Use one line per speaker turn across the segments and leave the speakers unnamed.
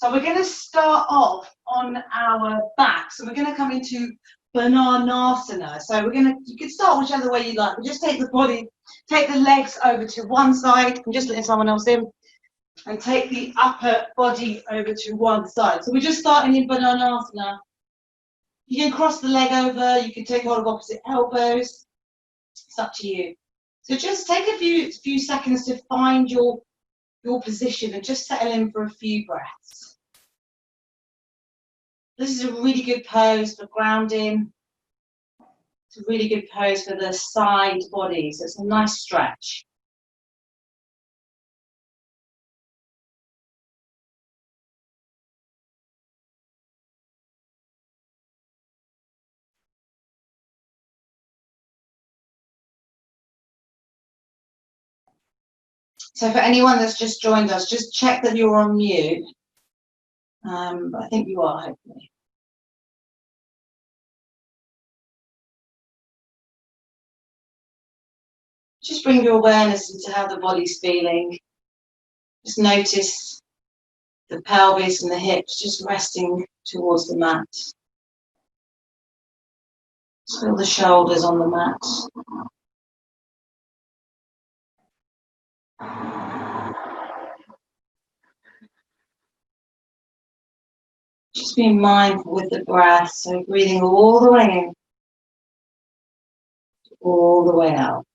So we're going to start off on our back. So we're going to come into Bananasana. So you can start whichever way you like, but just take the legs over to one side. I'm just letting someone else in. And take the upper body over to one side. So we're just starting in Bananasana. You can cross the leg over, you can take hold of opposite elbows. It's up to you. So just take a few seconds to find your position and just settle in for a few breaths. This is a really good pose for grounding. It's a really good pose for the side body, so it's a nice stretch. So for anyone that's just joined us, just check that you're on mute. I think you are, hopefully. Just bring your awareness into how the body's feeling. Just notice the pelvis and the hips just resting towards the mat. Just feel the shoulders on the mat. Just being mindful with the breath, so breathing all the way in, all the way out.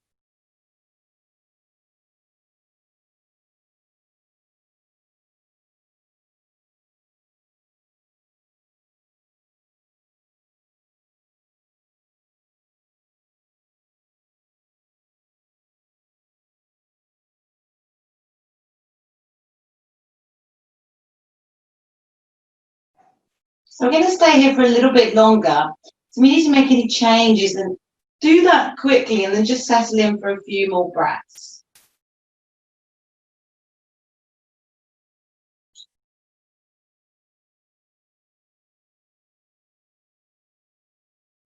So we're going to stay here for a little bit longer. So we need to make any changes and do that quickly and then just settle in for a few more breaths.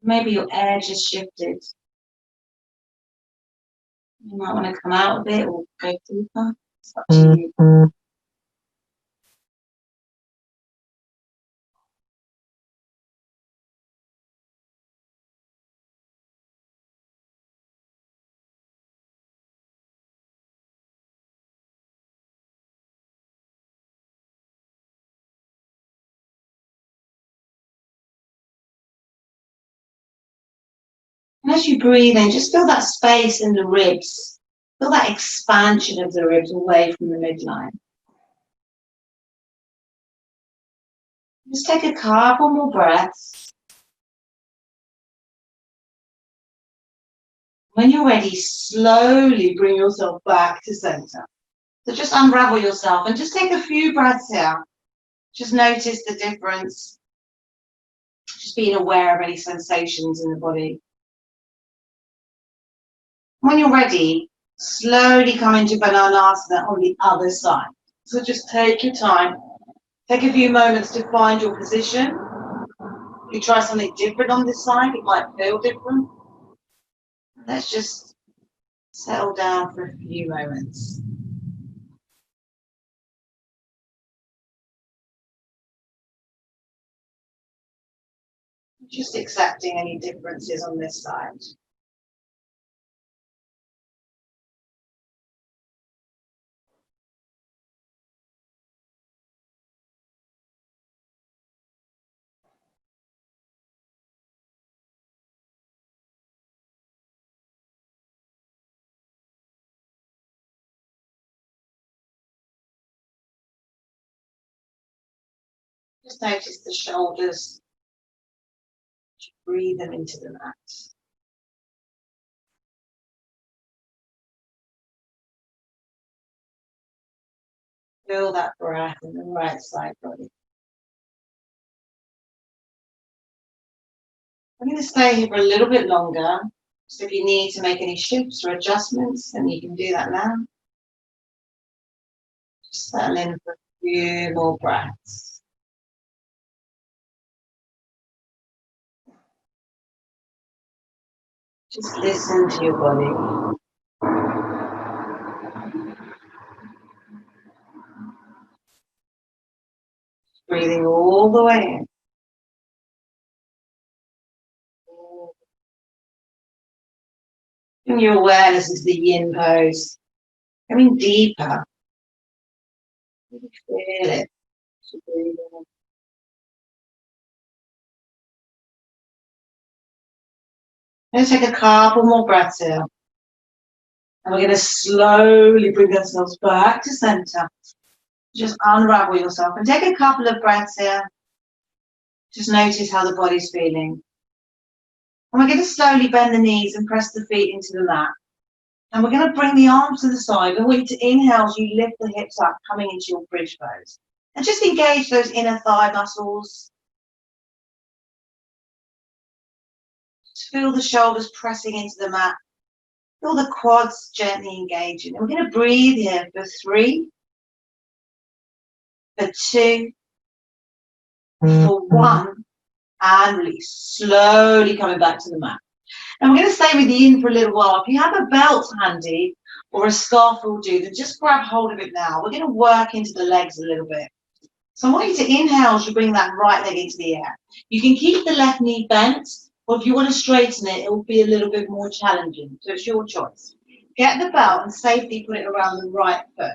Maybe your air just shifted. You might want to come out a bit or go deeper. It's up to you. And as you breathe in, just feel that space in the ribs. Feel that expansion of the ribs away from the midline. Just take a couple more breaths. When you're ready, slowly bring yourself back to center. So just unravel yourself and just take a few breaths here. Just notice the difference. Just being aware of any sensations in the body. When you're ready, slowly come into Bananasana on the other side. So just take your time. Take a few moments to find your position. If you try something different on this side, it might feel different. Let's just settle down for a few moments. Just accepting any differences on this side. Just notice the shoulders. Breathe them into the mat. Feel that breath in the right side body. I'm going to stay here for a little bit longer. So if you need to make any shifts or adjustments, then you can do that now. Just settle in for a few more breaths. Just listen to your body. Breathing all the way in. Bring your awareness into the yin pose. Coming deeper. Feel it. Breathe in. Let's take a couple more breaths here. And we're going to slowly bring ourselves back to center. Just unravel yourself and take a couple of breaths here. Just notice how the body's feeling. And we're going to slowly bend the knees and press the feet into the mat. And we're going to bring the arms to the side. And we want you to inhale as you lift the hips up, coming into your bridge pose. And just engage those inner thigh muscles. Just feel the shoulders pressing into the mat. Feel the quads gently engaging. And we're going to breathe here for 3, for 2, for 1, and release. Slowly coming back to the mat. And we're going to stay with the yin for a little while. If you have a belt handy or a scarf will do, then just grab hold of it now. We're going to work into the legs a little bit. So I want you to inhale as you bring that right leg into the air. You can keep the left knee bent, or if you want to straighten it, it will be a little bit more challenging. So it's your choice. Get the belt and safely put it around the right foot.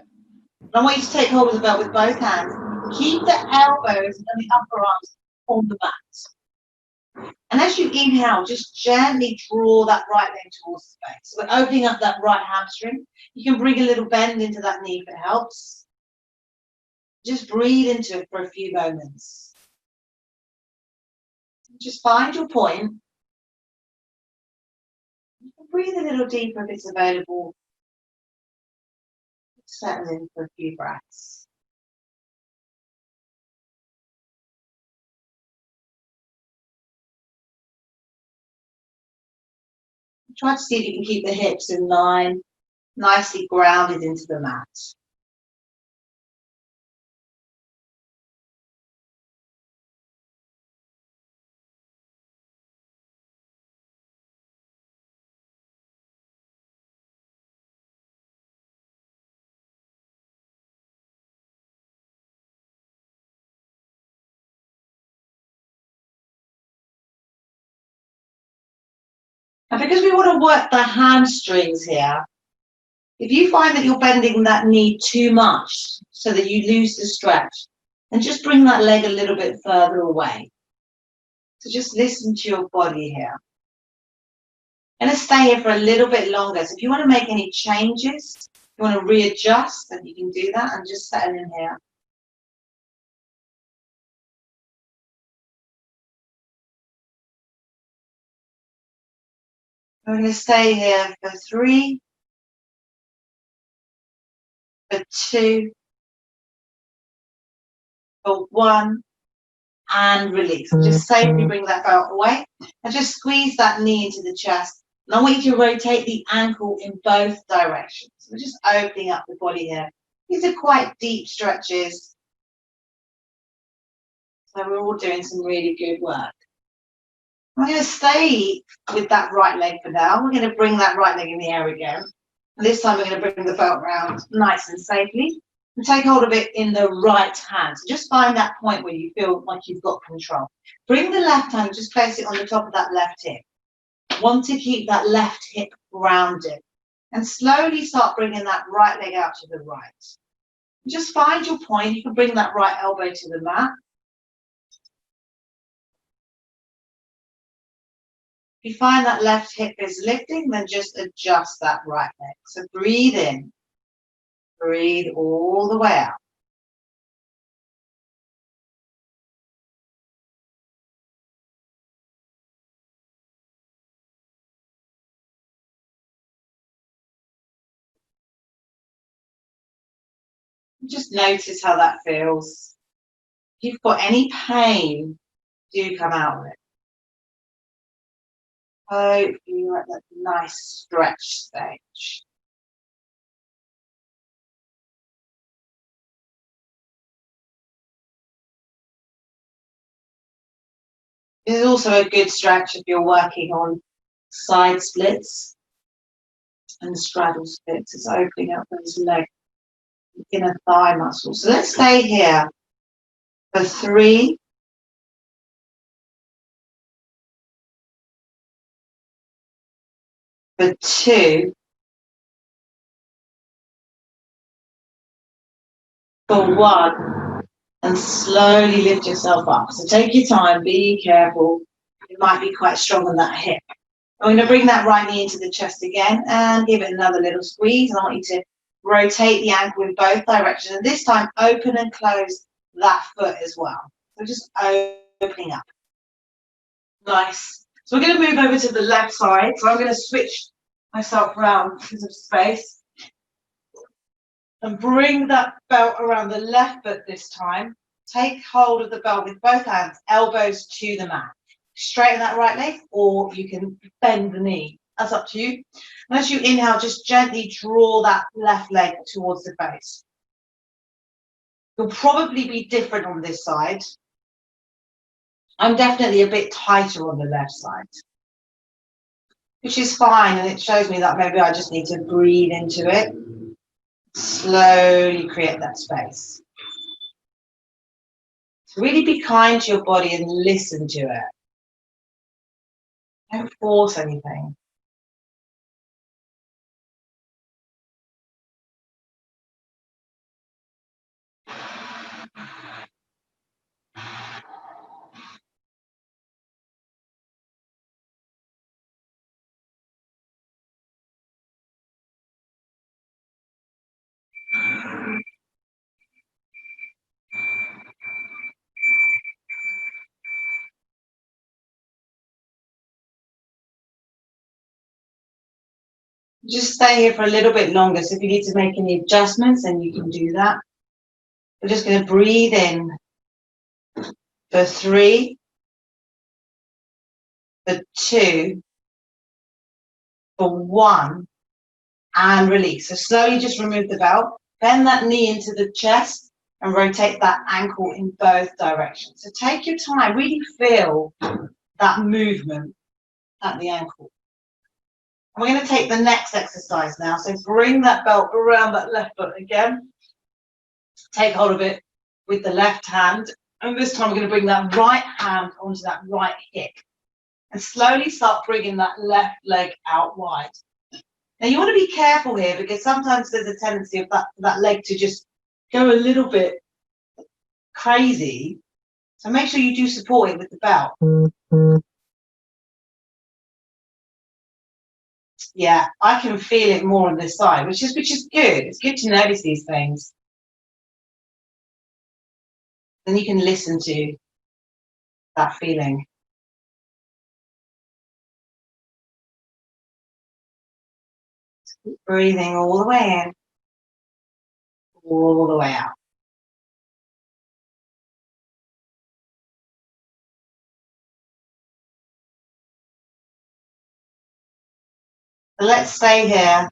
And I want you to take hold of the belt with both hands. Keep the elbows and the upper arms on the mat. And as you inhale, just gently draw that right leg towards the face. So we're opening up that right hamstring. You can bring a little bend into that knee if it helps. Just breathe into it for a few moments. Just find your point. Breathe a little deeper if it's available. Settle in for a few breaths. Try to see if you can keep the hips in line, nicely grounded into the mat. And because we want to work the hamstrings here, if you find that you're bending that knee too much so that you lose the stretch, then just bring that leg a little bit further away. So just listen to your body here. I'm going to stay here for a little bit longer. So if you want to make any changes, you want to readjust, then you can do that and just settle in here. We're going to stay here for 3, for 2, for 1, and release. Just safely bring that belt away and just squeeze that knee into the chest. And I want you to rotate the ankle in both directions. We're just opening up the body here. These are quite deep stretches. So we're all doing some really good work. I'm going to stay with that right leg for now. We're going to bring that right leg in the air again. And this time we're going to bring the belt round nice and safely. And take hold of it in the right hand. So just find that point where you feel like you've got control. Bring the left hand, just place it on the top of that left hip. Want to keep that left hip grounded. And slowly start bringing that right leg out to the right. Just find your point. You can bring that right elbow to the mat. If you find that left hip is lifting, then just adjust that right leg. So breathe in. Breathe all the way out. Just notice how that feels. If you've got any pain, do come out of it. Hope you're at that nice stretch stage. This is also a good stretch if you're working on side splits and straddle splits. It's opening up those leg, inner thigh muscles. So let's stay here for 3, for 2, for 1, and slowly lift yourself up. So take your time, be careful. It might be quite strong on that hip. I'm going to bring that right knee into the chest again and give it another little squeeze. I want you to rotate the ankle in both directions, and this time open and close that foot as well. So just opening up. Nice. So we're going to move over to the left side. So I'm going to switch myself around because of space and bring that belt around the left foot this time. Take hold of the belt with both hands, elbows to the mat. Straighten that right leg, or you can bend the knee. That's up to you. And as you inhale, just gently draw that left leg towards the base. You'll probably be different on this side. I'm definitely a bit tighter on the left side, which is fine, and it shows me that maybe I just need to breathe into it. Slowly create that space. So really be kind to your body and listen to it. Don't force anything. Just stay here for a little bit longer. So if you need to make any adjustments, then you can do that. We're just going to breathe in for 3, for 2, for 1, and release. So slowly just remove the belt, bend that knee into the chest, and rotate that ankle in both directions. So take your time, really feel that movement at the ankle. We're going to take the next exercise now. So bring that belt around that left foot again. Take hold of it with the left hand. And this time we're going to bring that right hand onto that right hip. And slowly start bringing that left leg out wide. Now you want to be careful here because sometimes there's a tendency of that leg to just go a little bit crazy. So make sure you do support it with the belt. Yeah, I can feel it more on this side, which is good. It's good to notice these things. Then you can listen to that feeling. Keep breathing all the way in, all the way out. So let's stay here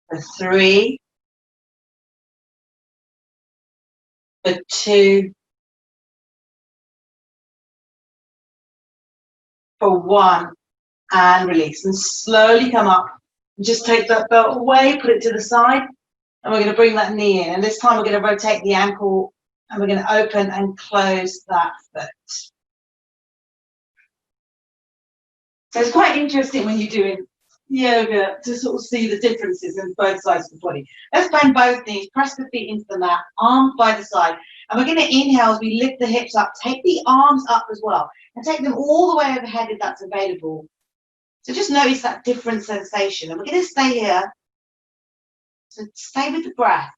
for 3, for 2, for 1, and release. And slowly come up. And just take that belt away, put it to the side, and we're going to bring that knee in. And this time we're going to rotate the ankle, and we're going to open and close that foot. So it's quite interesting when you're doing yoga to sort of see the differences in both sides of the body. Let's bend both knees, press the feet into the mat, arms by the side. And we're going to inhale as we lift the hips up. Take the arms up as well and take them all the way overhead if that's available. So just notice that different sensation. And we're going to stay here. So stay with the breath.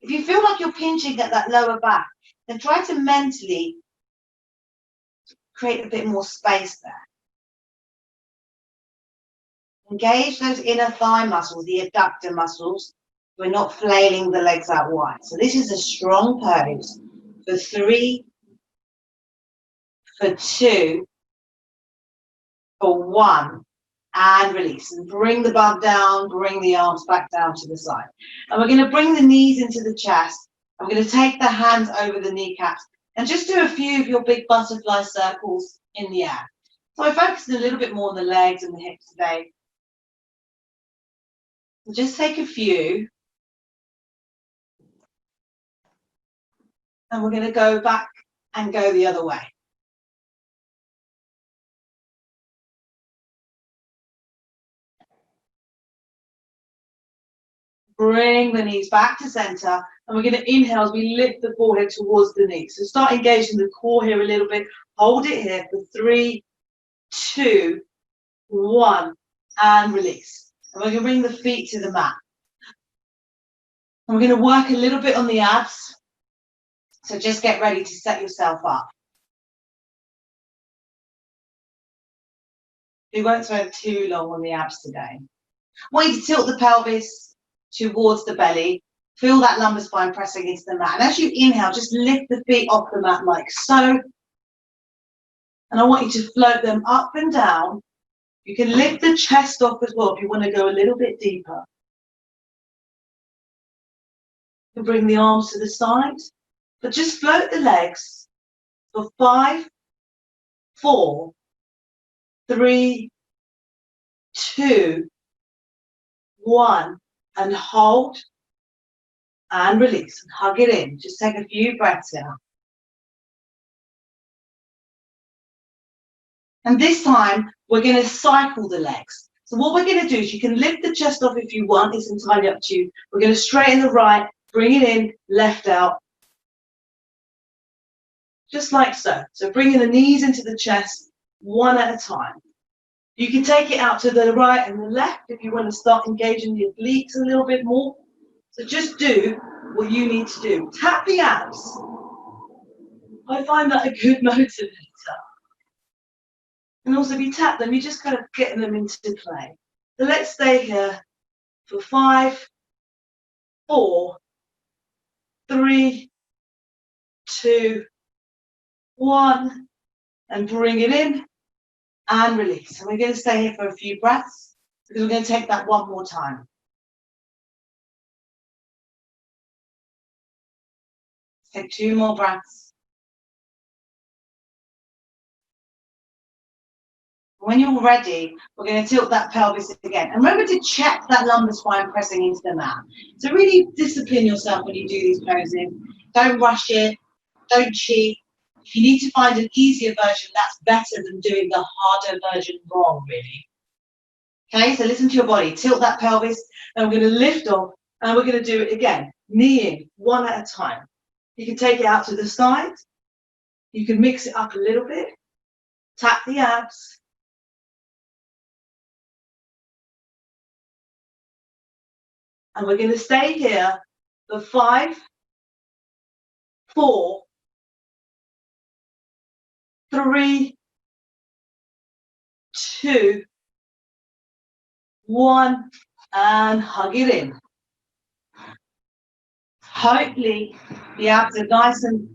If you feel like you're pinching at that lower back, then try to mentally create a bit more space there. Engage those inner thigh muscles, the adductor muscles. We're not flailing the legs out wide. So this is a strong pose for 3, for 2, for 1, and release. And bring the bum down, bring the arms back down to the side. And we're going to bring the knees into the chest. I'm going to take the hands over the kneecaps and just do a few of your big butterfly circles in the air. So I focused a little bit more on the legs and the hips today. Just take a few. And we're going to go back and go the other way. Bring the knees back to center, and we're going to inhale as we lift the forehead towards the knees. So start engaging the core here a little bit. Hold it here for 3, 2, 1, and release. And we're going to bring the feet to the mat. And we're going to work a little bit on the abs. So just get ready to set yourself up. We won't spend too long on the abs today. I want you to tilt the pelvis towards the belly. Feel that lumbar spine pressing into the mat. And as you inhale, just lift the feet off the mat like so. And I want you to float them up and down. You can lift the chest off as well if you want to go a little bit deeper. You can bring the arms to the side. But just float the legs for 5, 4, 3, 2, 1. And hold. And release. Hug it in. Just take a few breaths out. And this time, we're going to cycle the legs. So what we're going to do is you can lift the chest off if you want. It's entirely up to you. We're going to straighten the right, bring it in, left out. Just like so. So bringing the knees into the chest, one at a time. You can take it out to the right and the left if you want to start engaging the obliques a little bit more. So just do what you need to do. Tap the abs. I find that a good motivator. And also if you tap them, you're just kind of getting them into play. So let's stay here for 5, 4, 3, 2, 1. And bring it in and release. And we're going to stay here for a few breaths because we're going to take that one more time. Take 2 more breaths. When you're ready, we're going to tilt that pelvis again. And remember to check that lumbar spine pressing into the mat. So really discipline yourself when you do these poses. Don't rush it. Don't cheat. If you need to find an easier version, that's better than doing the harder version wrong, really. Okay, so listen to your body. Tilt that pelvis, and we're going to lift off, and we're going to do it again. Knee in, one at a time. You can take it out to the side. You can mix it up a little bit. Tap the abs. And we're going to stay here for 5, 4, 3, 2, 1, and hug it in. Hopefully the abs are nice and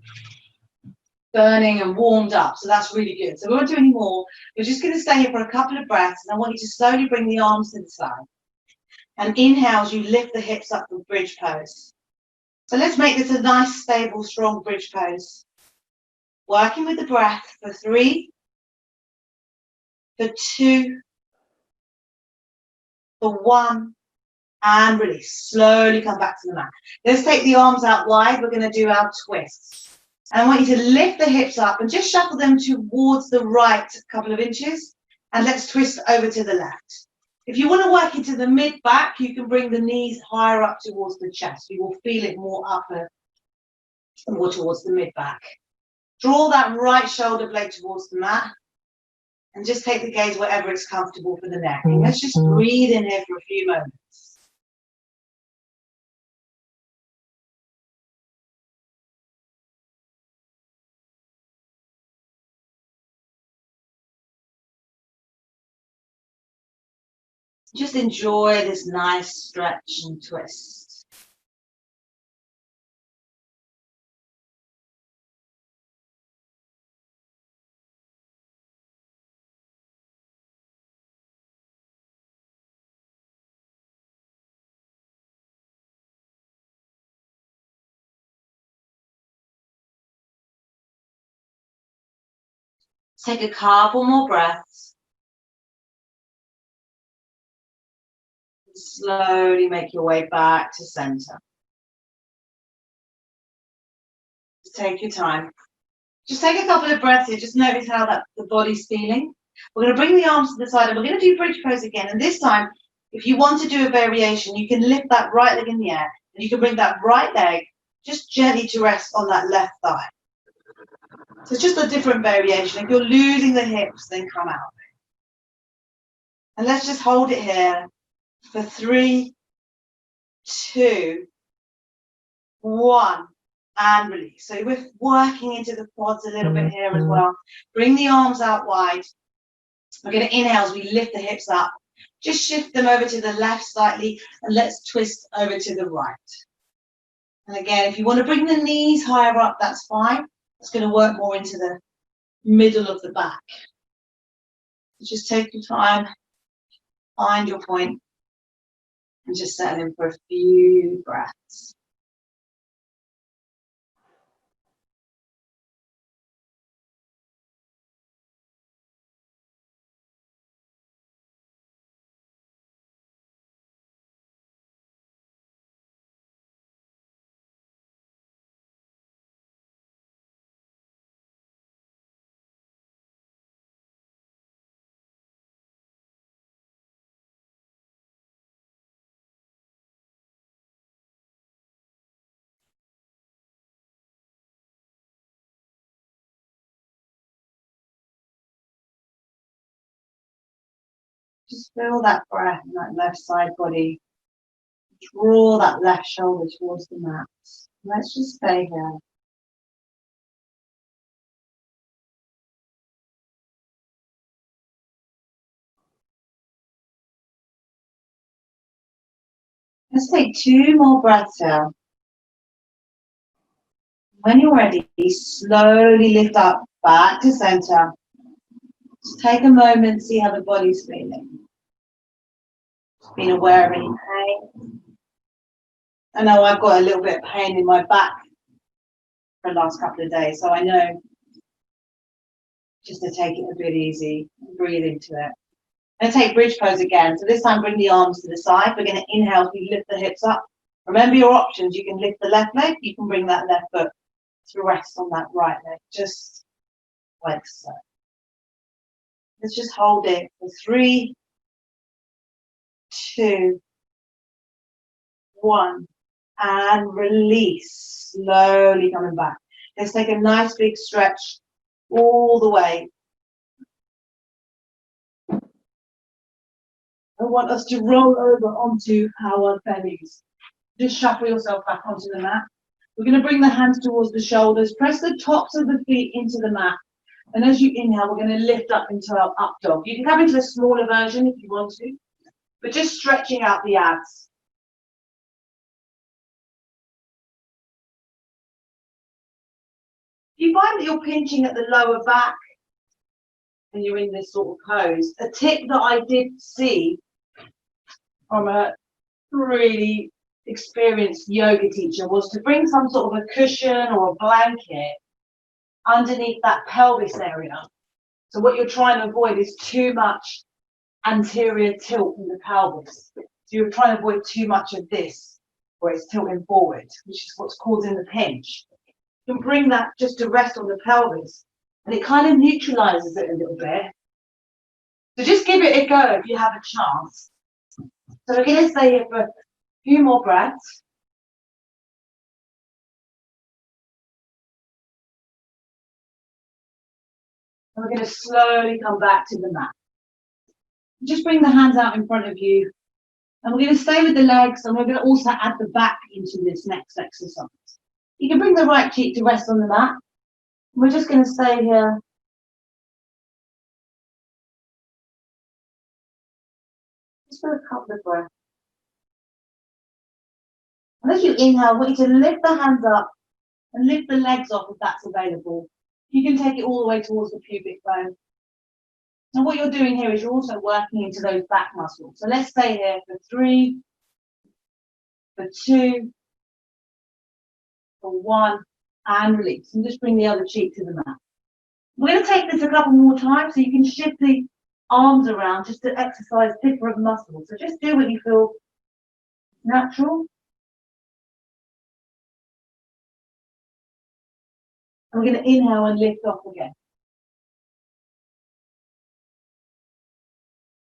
burning and warmed up, so that's really good. So we won't do any more. We're just going to stay here for a couple of breaths, and I want you to slowly bring the arms to the side. And inhale as you lift the hips up for bridge pose. So let's make this a nice, stable, strong bridge pose. Working with the breath for 3, for 2, for 1, and release. Slowly come back to the mat. Let's take the arms out wide. We're going to do our twists. And I want you to lift the hips up and just shuffle them towards the right a couple of inches. And let's twist over to the left. If you want to work into the mid-back, you can bring the knees higher up towards the chest. You will feel it more upper, more towards the mid-back. Draw that right shoulder blade towards the mat. And just take the gaze wherever it's comfortable for the neck. And let's just breathe in here for a few moments. Just enjoy this nice stretch and twist. Take a couple more breaths. Slowly make your way back to center. Just take your time. Just take a couple of breaths here. Just notice how the body's feeling. We're going to bring the arms to the side and we're going to do bridge pose again. And this time, if you want to do a variation, you can lift that right leg in the air and you can bring that right leg just gently to rest on that left thigh. So it's just a different variation. If you're losing the hips, then come out. And let's just hold it here for 3, 2, 1, and release. So we're working into the quads a little bit here as well. Bring the arms out wide. We're going to inhale as we lift the hips up. Just shift them over to the left slightly, and let's twist over to the right. And again, if you want to bring the knees higher up, that's fine. It's going to work more into the middle of the back. Just take your time, find your point, and just settle in for a few breaths. Just feel that breath in that left side body. Draw that left shoulder towards the mat. Let's just stay here. Let's take 2 more breaths here. When you're ready, slowly lift up back to center. Just take a moment, see how the body's feeling. Just being aware of any pain. I know I've got a little bit of pain in my back for the last couple of days, so I know just to take it a bit easy, breathe into it. I'm going to take bridge pose again. So this time bring the arms to the side. We're going to inhale as we lift the hips up. Remember your options. You can lift the left leg, you can bring that left foot to rest on that right leg, just like so. Let's just hold it for 3, 2, 1, and release. Slowly coming back. Let's take a nice big stretch all the way. I want us to roll over onto our bellies. Just shuffle yourself back onto the mat. We're going to bring the hands towards the shoulders. Press the tops of the feet into the mat. And as you inhale, we're going to lift up into our up dog. You can come into a smaller version if you want to, but just stretching out the abs. If you find that you're pinching at the lower back and you're in this sort of pose, a tip that I did see from a really experienced yoga teacher was to bring some sort of a cushion or a blanket underneath that pelvis area. So what you're trying to avoid is too much anterior tilt in the pelvis. So you're trying to avoid too much of this, where it's tilting forward, which is what's causing the pinch. You can bring that just to rest on the pelvis, and it kind of neutralizes it a little bit. So just give it a go if you have a chance. So we're going to stay here for a few more breaths. And we're going to slowly come back to the mat. Just bring the hands out in front of you. And we're going to stay with the legs, and we're going to also add the back into this next exercise. You can bring the right cheek to rest on the mat. We're just going to stay here. Just for a couple of breaths. And as you inhale, I want you to lift the hands up and lift the legs off if that's available. You can take it all the way towards the pubic bone. And what you're doing here is you're also working into those back muscles. So let's stay here for 3, for 2, for 1, and release. And just bring the other cheek to the mat. We're going to take this a couple more times so you can shift the arms around just to exercise different muscles. So just do what you feel natural. And we're going to inhale and lift off again.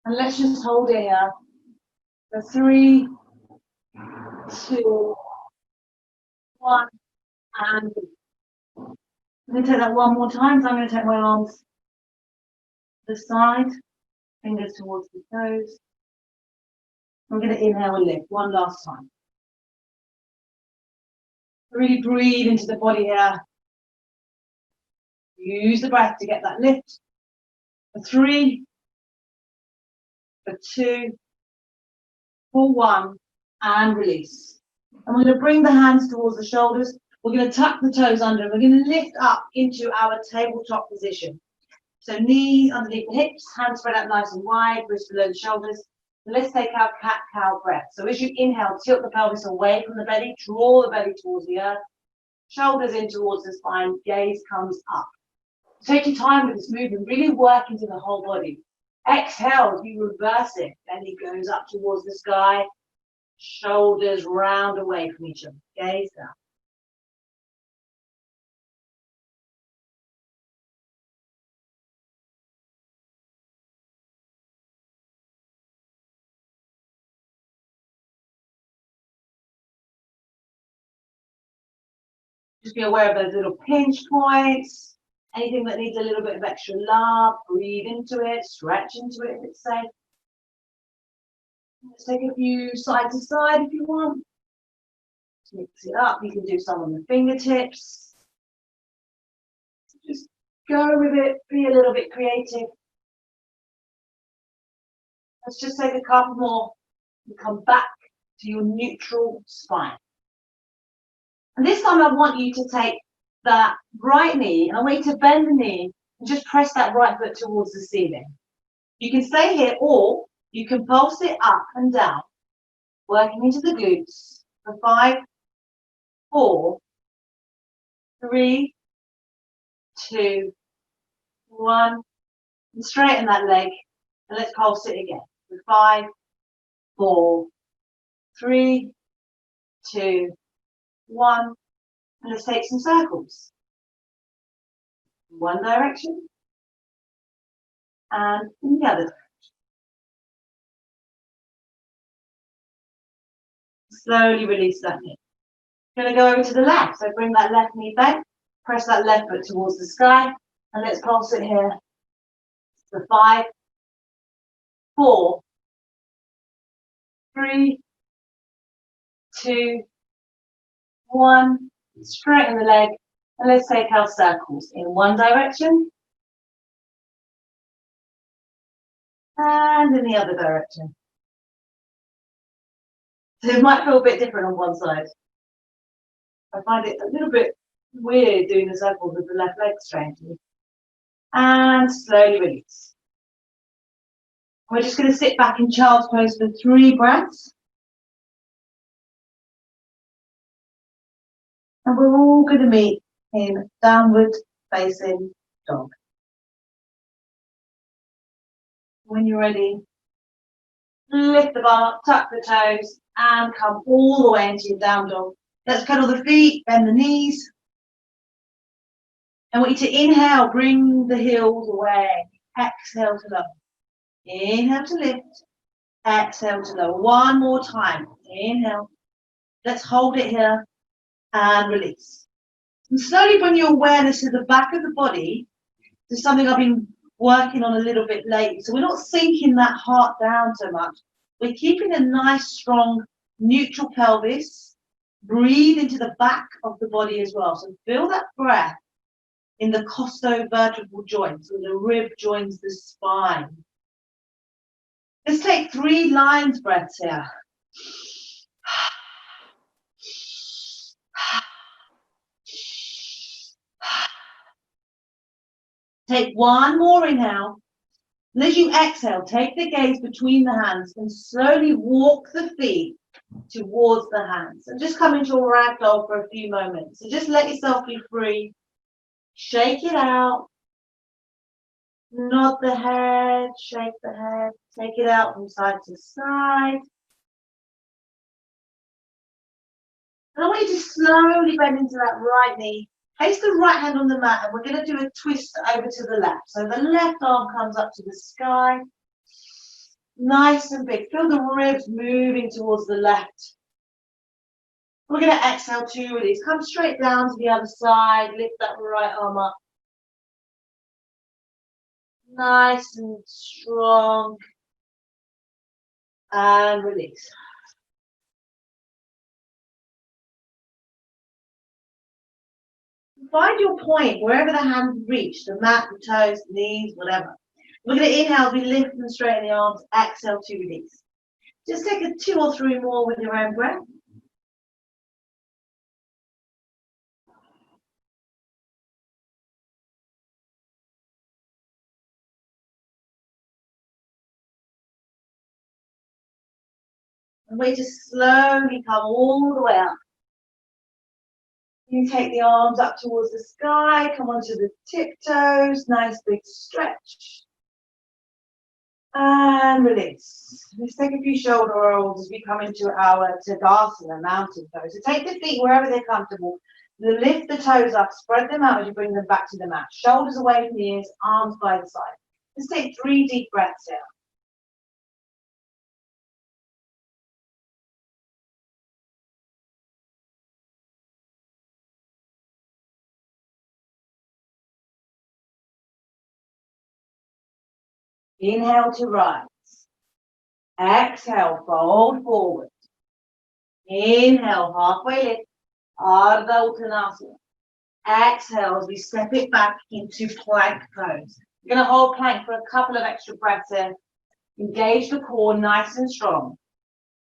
And let's just hold it here for 3, 2, 1, and I'm going to take that one more time. So I'm going to take my arms to the side, fingers towards the toes. I'm going to inhale and lift one last time. Really breathe into the body here. Use the breath to get that lift. For 3, for 2, for 1, and release. And we're going to bring the hands towards the shoulders. We're going to tuck the toes under. We're going to lift up into our tabletop position. So knees underneath the hips, hands spread out nice and wide, wrists below the shoulders. Let's take our cat-cow breath. So as you inhale, tilt the pelvis away from the belly, draw the belly towards the earth, shoulders in towards the spine, gaze comes up. Take your time with this movement, really work into the whole body. Exhale, you reverse it, belly goes up towards the sky, shoulders round away from each other, gaze down. Just be aware of those little pinch points. Anything that needs a little bit of extra love, breathe into it, stretch into it if it's safe. Let's take a few side to side if you want. Mix it up. You can do some on the fingertips. Just go with it. Be a little bit creative. Let's just take a couple more and come back to your neutral spine. And this time I want you to take that right knee, and I want you to bend the knee and just press that right foot towards the ceiling. You can stay here, or you can pulse it up and down, working into the glutes for 5, 4, 3, 2, 1. And straighten that leg, and let's pulse it again. For 5, 4, 3, 2, 1. And let's take some circles. One direction and in the other direction. Slowly release that knee. Going to go over to the left. So bring that left knee back. Press that left foot towards the sky. And let's pulse it here. For 5, 4, 3, 2, 1. Straighten the leg. And let's take our circles in one direction. And in the other direction. So it might feel a bit different on one side. I find it a little bit weird doing the circles with the left leg strangely. And slowly release. We're just going to sit back in child's pose for 3 breaths. And we're all going to meet in downward facing dog. When you're ready, lift the bum up, tuck the toes, and come all the way into your down dog. Let's cuddle the feet, bend the knees. I want you to inhale, bring the heels away. Exhale to lower. Inhale to lift. Exhale to lower. One more time. Inhale. Let's hold it here and release. And slowly bring your awareness to the back of the body. This is something I've been working on a little bit lately. So we're not sinking that heart down so much. We're keeping a nice, strong, neutral pelvis. Breathe into the back of the body as well. So feel that breath in the costovertebral joints, where the rib joins the spine. Let's take 3 lion's breaths here. Take one more inhale. And as you exhale, take the gaze between the hands and slowly walk the feet towards the hands. And just come into a ragdoll for a few moments. So just let yourself be free. Shake it out. Nod the head, shake the head. Take it out from side to side. And I want you to slowly bend into that right knee. Place the right hand on the mat and we're going to do a twist over to the left. So the left arm comes up to the sky. Nice and big. Feel the ribs moving towards the left. We're going to exhale to release. Come straight down to the other side. Lift that right arm up. Nice and strong. And release. Find your point wherever the hands reach, the mat, the toes, the knees, whatever. We're going to inhale, we lift and straighten the arms, exhale to release. Just take a 2 or 3 more with your own breath. And we just slowly come all the way up. You take the arms up towards the sky, come onto the tiptoes, nice big stretch. And release. Let's take a few shoulder rolls as we come into our Tadasana, mountain pose. So take the feet wherever they're comfortable. Lift the toes up, spread them out as you bring them back to the mat. Shoulders away from the ears, arms by the side. Let's take 3 deep breaths here. Inhale to rise. Exhale, fold forward. Inhale, halfway lift. Ardha Uttanasana. Exhale as we step it back into plank pose. We're going to hold plank for a couple of extra breaths in. Engage the core nice and strong.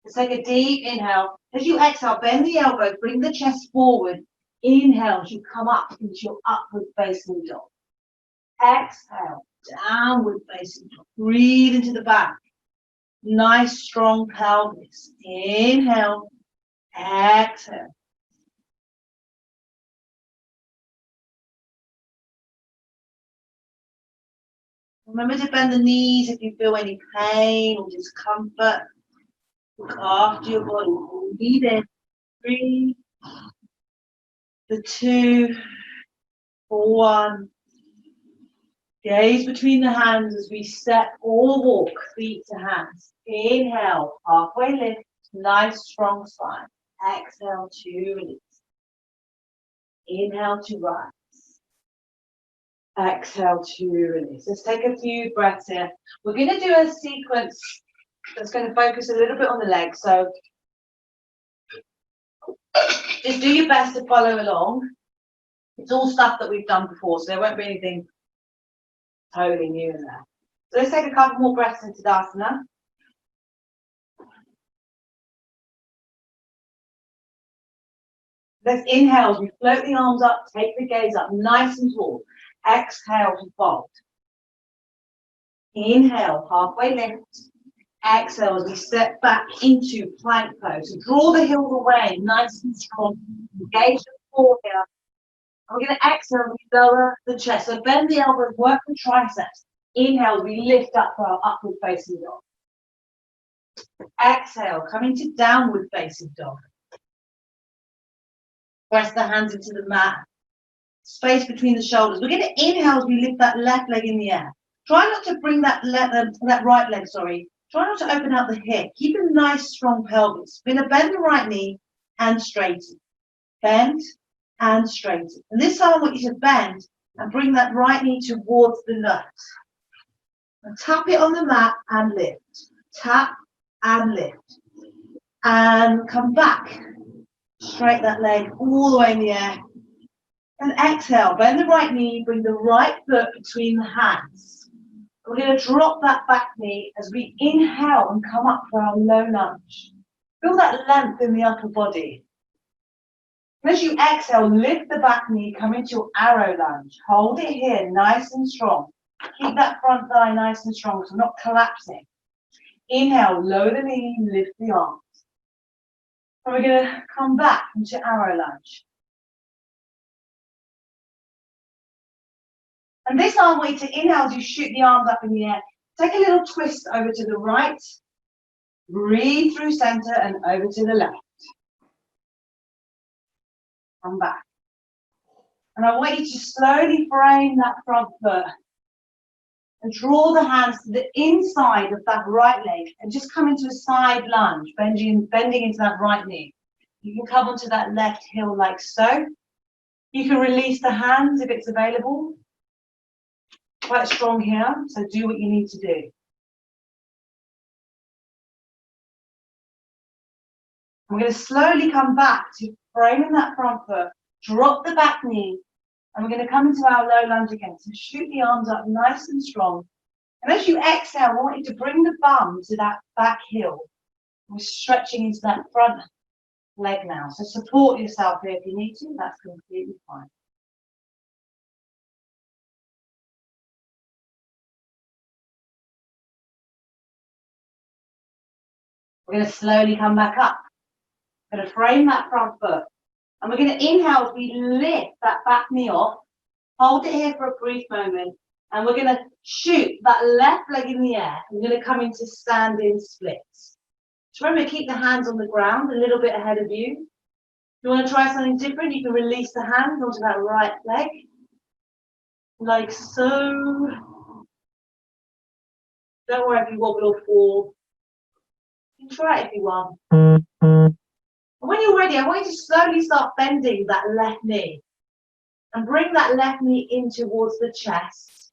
Let's take a deep inhale. As you exhale, bend the elbows, bring the chest forward. Inhale as you come up into your upward facing dog. Exhale, downward facing dog. Breathe into the back. Nice strong pelvis. Inhale, exhale. Remember to bend the knees if you feel any pain or discomfort. Look after your body. Breathe in. 3, the 2, 1. Gaze between the hands as we step or walk feet to hands. Inhale, halfway lift, nice strong spine. Exhale to release. Inhale to rise. Exhale to release. Let's take a few breaths here. We're going to do a sequence that's going to focus a little bit on the legs. So just do your best to follow along. It's all stuff that we've done before, so there won't be anything totally new in there. So let's take a couple more breaths into Tadasana. Let's inhale as we float the arms up, take the gaze up, nice and tall. Exhale to fold. Inhale, halfway lift. Exhale as we step back into plank pose. So draw the heels away, nice and strong. Engage the core here. And we're going to exhale as we lower the chest. So bend the elbows, work the triceps. Inhale as we lift up for our upward facing dog. Exhale, come into downward facing dog. Press the hands into the mat. Space between the shoulders. We're going to inhale as we lift that left leg in the air. Try not to bring that right leg, Try not to open out the hip. Keep a nice strong pelvis. We're going to bend the right knee and straighten. Bend and straighten. And this time I want you to bend and bring that right knee towards the left. And tap it on the mat and lift. Tap and lift. And come back. Straight that leg all the way in the air. And exhale, bend the right knee, bring the right foot between the hands. We're going to drop that back knee as we inhale and come up for our low lunge. Feel that length in the upper body. And as you exhale, lift the back knee, come into your arrow lunge. Hold it here, nice and strong. Keep that front thigh nice and strong, so not collapsing. Inhale, lower the knee, lift the arms. And we're going to come back into arrow lunge. And this arm, way to inhale as you shoot the arms up in the air. Take a little twist over to the right. Breathe through center and over to the left. Come back. And I want you to slowly frame that front foot and draw the hands to the inside of that right leg and just come into a side lunge, bending into that right knee. You can come onto that left heel like so. You can release the hands if it's available. Quite strong here, so do what you need to do. I'm going to slowly come back to framing that front foot, drop the back knee, and we're going to come into our low lunge again. So shoot the arms up nice and strong. And as you exhale, I want you to bring the bum to that back heel. We're stretching into that front leg now. So support yourself here if you need to. That's completely fine. We're going to slowly come back up. We're going to frame that front foot. And we're going to inhale as we lift that back knee off. Hold it here for a brief moment. And we're going to shoot that left leg in the air. We're going to come into standing splits. So remember, keep the hands on the ground a little bit ahead of you. If you want to try something different, you can release the hands onto that right leg. Like so. Don't worry if you wobble or fall. You can try it if you want. And when you're ready, I want you to slowly start bending that left knee. And bring that left knee in towards the chest.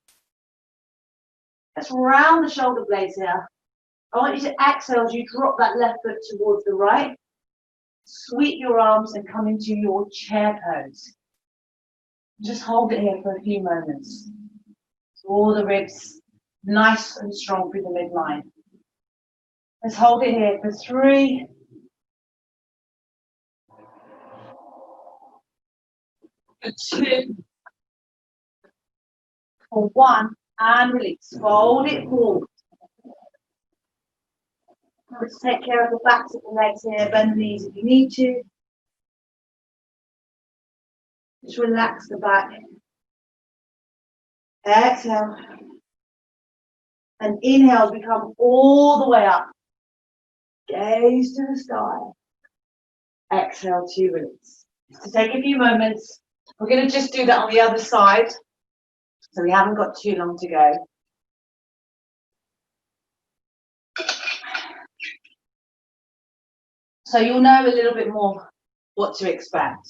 Let's round the shoulder blades here. I want you to exhale as you drop that left foot towards the right. Sweep your arms and come into your chair pose. Just hold it here for a few moments. Draw the ribs nice and strong through the midline. Let's hold it here for 3, 2, for 1, and release. Fold it forward. Let's take care of the backs of the legs here. Bend the knees if you need to. Just relax the back. Exhale. And inhale as we come all the way up. Gaze to the sky. Exhale to release. So take a few moments. We're going to just do that on the other side. So we haven't got too long to go. So you'll know a little bit more what to expect.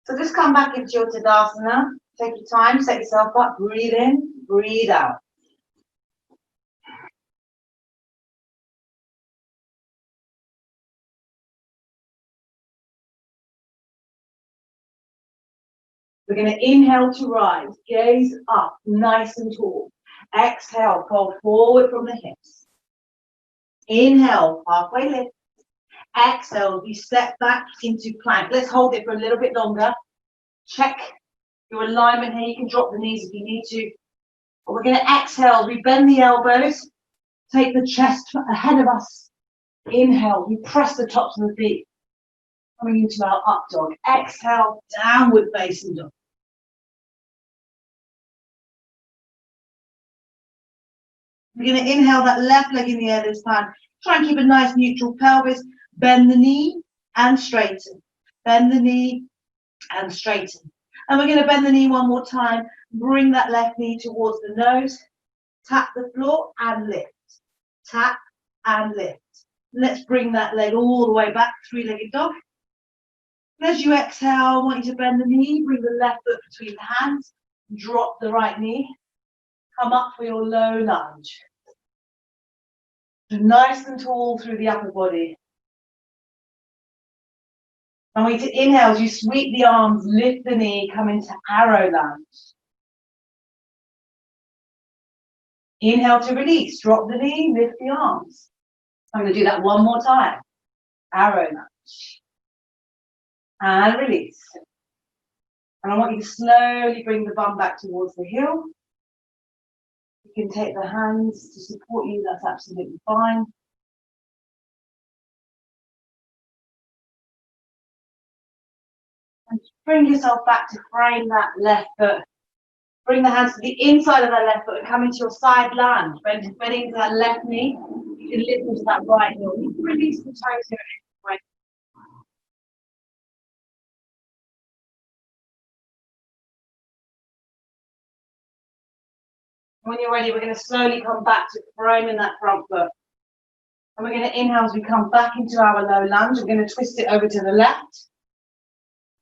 So just come back into your Tadasana. Take your time, set yourself up, breathe in, breathe out. We're going to inhale to rise, gaze up, nice and tall. Exhale, fold forward from the hips. Inhale, halfway lift. Exhale, you step back into plank. Let's hold it for a little bit longer. Check your alignment here. You can drop the knees if you need to. But we're going to exhale. We bend the elbows. Take the chest ahead of us. Inhale. We press the tops of the feet. Coming into our up dog. Exhale. Downward facing dog. We're going to inhale that left leg in the air this time. Try and keep a nice neutral pelvis. Bend the knee and straighten. Bend the knee and straighten. And we're going to bend the knee one more time. Bring that left knee towards the nose. Tap the floor and lift. Tap and lift. Let's bring that leg all the way back, 3-legged dog. And as you exhale, I want you to bend the knee. Bring the left foot between the hands. Drop the right knee. Come up for your low lunge. Nice and tall through the upper body. I want you to inhale as you sweep the arms, lift the knee, come into arrow lunge. Inhale to release, drop the knee, lift the arms. I'm going to do that one more time. Arrow lunge. And release. And I want you to slowly bring the bum back towards the heel. You can take the hands to support you, that's absolutely fine. And bring yourself back to frame that left foot. Bring the hands to the inside of that left foot and come into your side lunge. Bending into that left knee. You can lift into that right heel. You can release the toes here at any point. When you're ready, we're going to slowly come back to framing that front foot. And we're going to inhale as we come back into our low lunge. We're going to twist it over to the left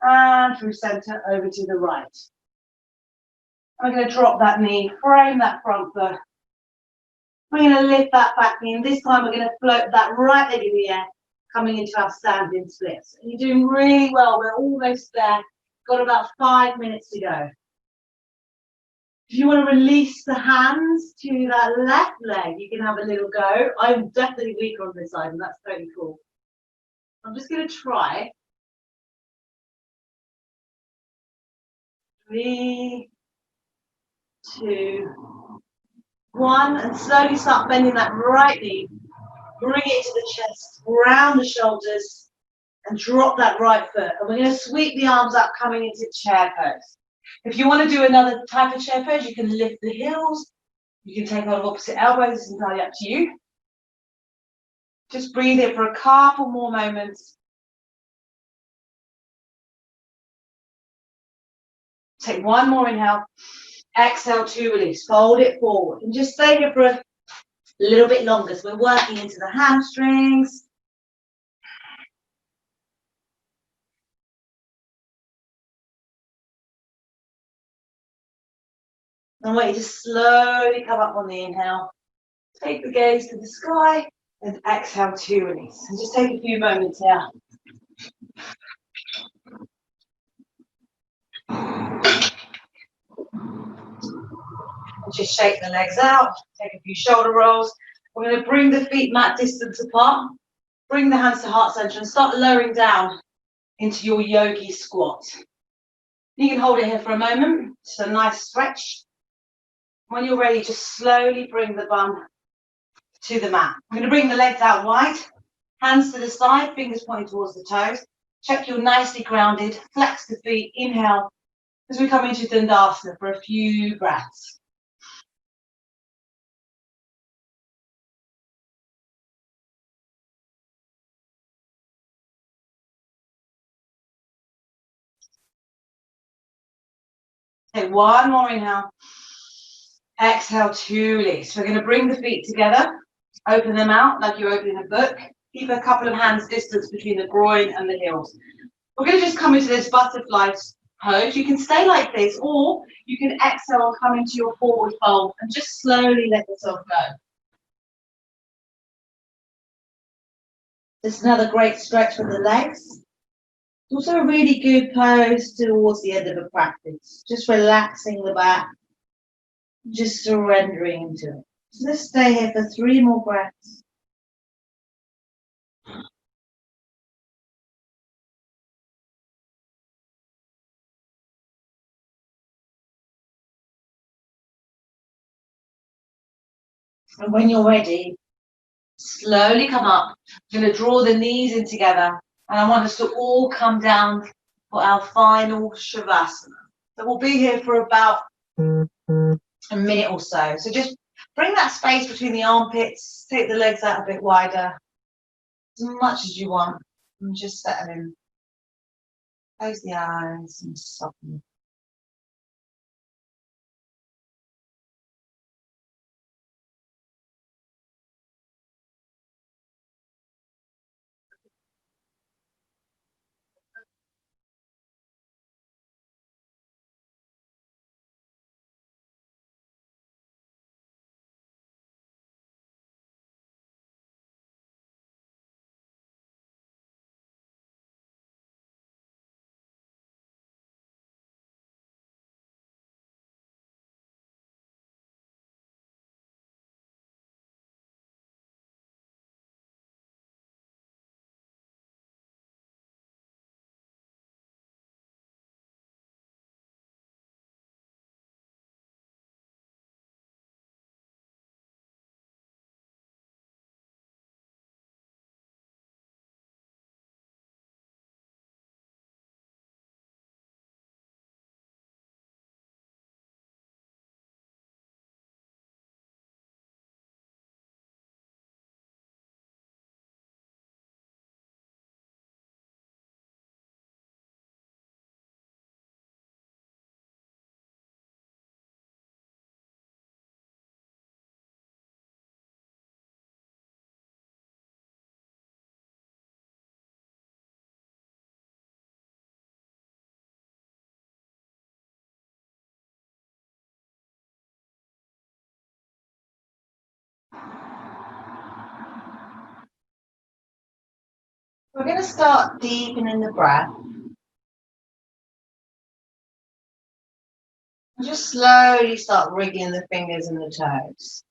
and through center over to the right. We're going to drop that knee, frame that front foot. We're going to lift that back knee, and this time we're going to float that right leg in the air, coming into our standing splits. And you're doing really well. We're almost there. Got about 5 minutes to go. If you want to release the hands to that left leg, you can have a little go. I'm definitely weak on this side, and that's totally cool. I'm just going to try. 3, 2, 1, and slowly start bending that right knee. Bring it to the chest, round the shoulders, and drop that right foot. And we're going to sweep the arms up, coming into chair pose. If you want to do another type of chair pose, you can lift the heels. You can take on opposite elbows. It's entirely up to you. Just breathe in for a couple more moments. Take one more inhale. Exhale to release. Fold it forward. And just stay here for a little bit longer. So we're working into the hamstrings. And wait, just slowly come up on the inhale. Take the gaze to the sky and exhale to release. And just take a few moments here. And just shake the legs out. Take a few shoulder rolls. We're going to bring the feet mat distance apart. Bring the hands to heart center and start lowering down into your yogi squat. You can hold it here for a moment. Just a nice stretch. When you're ready, just slowly bring the bum to the mat. I'm going to bring the legs out wide, hands to the side, fingers pointing towards the toes. Check you're nicely grounded. Flex the feet. Inhale as we come into Dandasana for a few breaths. Take one more inhale. Exhale to release. We're going to bring the feet together. Open them out like you're opening a book. Keep a couple of hands distance between the groin and the heels. We're going to just come into this butterfly pose. You can stay like this, or you can exhale and come into your forward fold and just slowly let yourself go. This is another great stretch for the legs. It's also a really good pose towards the end of a practice. Just relaxing the back, just surrendering into it. So let's stay here for 3 more breaths. And when you're ready, slowly come up. We're going to draw the knees in together. And I want us to all come down for our final Shavasana. So we'll be here for about a minute or so. So just bring that space between the armpits. Take the legs out a bit wider. As much as you want. And just settle in. Close the eyes and soften. We're going to start deepening the breath. And just slowly start wriggling the fingers and the toes.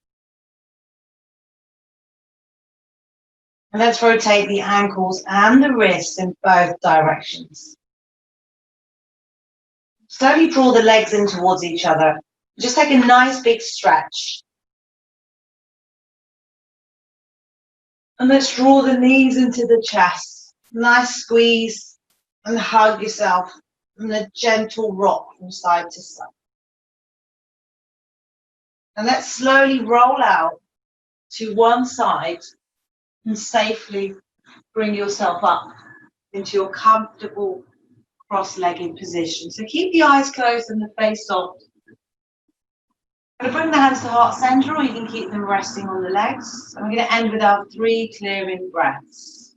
And let's rotate the ankles and the wrists in both directions. Slowly draw the legs in towards each other. Just take a nice big stretch. And let's draw the knees into the chest. Nice squeeze and hug yourself. And a gentle rock from side to side. And let's slowly roll out to one side and safely bring yourself up into your comfortable cross-legged position. So keep the eyes closed and the face soft. I'm going to bring the hands to heart center, or you can keep them resting on the legs. And we're going to end with our 3 clearing breaths.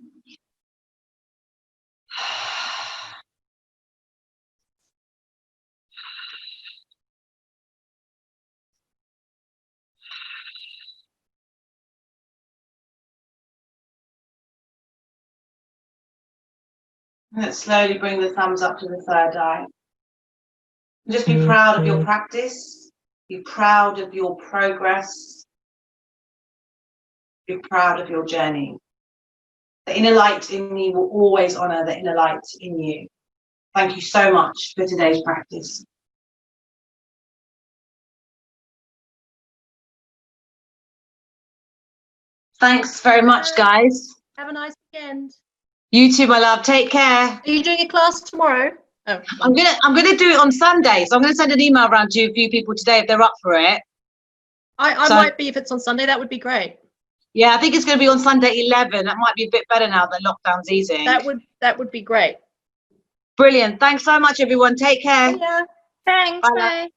Let's slowly bring the thumbs up to the third eye. And just be proud of your practice. Be proud of your progress. Be proud of your journey. The inner light in me will always honor the inner light in you. Thank you so much for today's practice. Thanks very much, guys.
Have a nice weekend.
You too, my love. Take care.
Are you doing a class tomorrow? Oh,
I'm gonna do it on Sunday. So I'm gonna send an email around to a few people today if they're up for it.
I might be if it's on Sunday. That would be great.
Yeah, I think it's gonna be on Sunday 11. That might be a bit better now that lockdown's easing.
That would be great.
Brilliant. Thanks so much, everyone. Take care.
Yeah. Thanks.
Bye.
Bye.